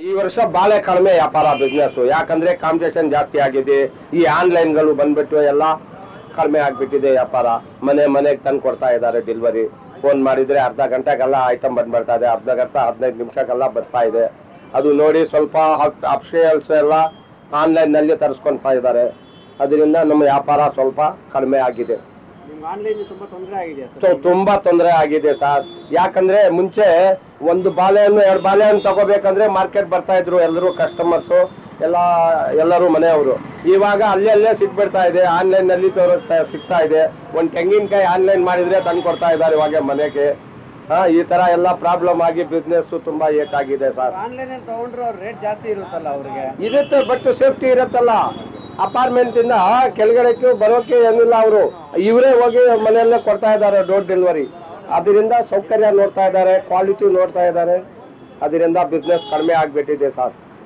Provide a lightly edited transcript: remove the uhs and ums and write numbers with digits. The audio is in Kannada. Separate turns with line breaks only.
ಈ ವರ್ಷ ಬಾಳೆ ಕಡಿಮೆ ವ್ಯಾಪಾರ ಬಿಸ್ನೆಸ್, ಯಾಕಂದ್ರೆ ಕಾಂಪಿಟೇಷನ್ ಜಾಸ್ತಿ ಆಗಿದೆ. ಈ ಆನ್ಲೈನ್ಗಳು ಬಂದ್ಬಿಟ್ಟು ಎಲ್ಲ ಕಡಿಮೆ ಆಗ್ಬಿಟ್ಟಿದೆ ವ್ಯಾಪಾರ. ಮನೆಗೆ ತಂದು ಕೊಡ್ತಾ ಇದ್ದಾರೆ ಡೆಲಿವರಿ. ಫೋನ್ ಮಾಡಿದ್ರೆ ಅರ್ಧ ಗಂಟೆಗೆಲ್ಲ ಐಟಮ್ ಬಂದ್ಬಿಡ್ತಾ ಇದೆ, ಅರ್ಧ ಗಂಟೆ 15 ನಿಮಿಷಕ್ಕೆಲ್ಲ ಬರ್ತಾ ಇದೆ. ಅದು ನೋಡಿ ಸ್ವಲ್ಪ ಅಪ್ಶೇಲ್ಸ್ ಎಲ್ಲ ಆನ್ಲೈನ್ನಲ್ಲಿ ತರಿಸ್ಕೊಳ್ತಾ ಇದ್ದಾರೆ. ಅದರಿಂದ ನಮ್ಮ ವ್ಯಾಪಾರ ಸ್ವಲ್ಪ ಕಡಿಮೆ ಆಗಿದೆ. ತುಂಬಾ ತೊಂದರೆ ಆಗಿದೆ ಸರ್. ಯಾಕಂದ್ರೆ ಮುಂಚೆ ಒಂದು ಬಾಳೆಹಣ್ಣು 2 ಬಾಳೆಹಣ್ಣು ತಗೋಬೇಕಂದ್ರೆ ಮಾರ್ಕೆಟ್ ಬರ್ತಾ ಇದ್ರು ಎಲ್ಲರೂ ಕಸ್ಟಮರ್ಸು, ಎಲ್ಲರೂ ಮನೆಯವರು. ಇವಾಗ ಅಲ್ಲೇ ಸಿಕ್ಬಿಡ್ತಾ ಇದೆ, ಆನ್ಲೈನ್ ನಲ್ಲಿ ಸಿಗ್ತಾ ಇದೆ. ಒಂದು ತೆಂಗಿನಕಾಯಿ ಆನ್ಲೈನ್ ಮಾಡಿದ್ರೆ ತಂದು ಕೊಡ್ತಾ ಇದ್ದಾರೆ ಇವಾಗ ಮನೆಗೆ. ಈ ತರ ಎಲ್ಲ ಪ್ರಾಬ್ಲಮ್ ಆಗಿ ಬಿಸ್ನೆಸ್ ತುಂಬಾ ಏಟಾಗಿದೆ ಸರ್.
ಆನ್ಲೈನ್ ತಗೊಂಡ್ರೆ ರೇಟ್ ಜಾಸ್ತಿ ಇರುತ್ತಲ್ಲ ಅವ್ರಿಗೆ?
ಇರುತ್ತೆ, ಬಟ್ ಸೇಫ್ಟಿ ಇರುತ್ತಲ್ಲ. ಅಪಾರ್ಟ್ಮೆಂಟ್ ಇಂದ ಕೆಳಗಡೆಕ್ಕೆ ಬರೋಕೆ ಏನಿಲ್ಲ, ಅವರು ಇವರೇ ಹೋಗಿ ಮನೆಯಲ್ಲೇ ಕೊಡ್ತಾ ಇದ್ದಾರೆ ಡೋರ್ ಡೆಲಿವರಿ. ಅದರಿಂದ ಸೌಕರ್ಯ ನೋಡ್ತಾ ಇದ್ದಾರೆ, ಕ್ವಾಲಿಟಿ ನೋಡ್ತಾ ಇದ್ದಾರೆ. ಅದರಿಂದ ಬಿಸ್ನೆಸ್ ಕಡಿಮೆ ಆಗ್ಬಿಟ್ಟಿದೆ ಸರ್.